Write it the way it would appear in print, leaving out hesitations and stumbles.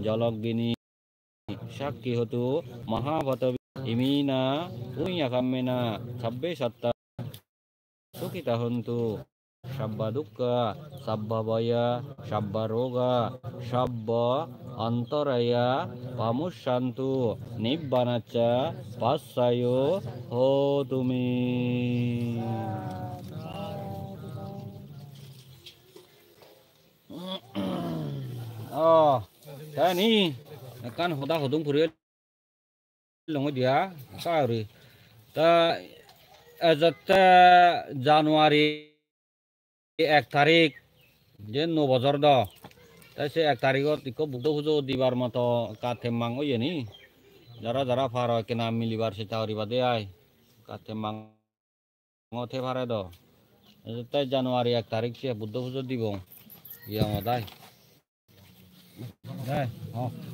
জলগিনী সাক্ষী হতু মহাভতবী ইমিনা পুণ্য কাম্যেনা সাব্বে সত্তা সুখিতা হন্তু সাব্বা দুঃখ সাব্বা ভয় সাব্বা রোগ সাব্ব অন্তরায়া পামুশান্তু নিব্বানাচ্চা পাশ্চায় হো তুমি ni kan hoda hodung puri longo dia kari ta ajatta January 1 তারিখ যে 9 বছর দ তাই সে 1 তারিখত ইকো বুদ্ধ পুজো দিবার মতো কাথে মাঙ্গো ইয়েনি যারা যারা ফার হয় কেনা মিলিবার সে চাকরি বাদে আয় কাথে মাঙ্গতে পারে দ তাই জানুয়ারি 1 তারিখ সে বুদ্ধ পুজো দিব ইয়া মদাই হ্যাঁ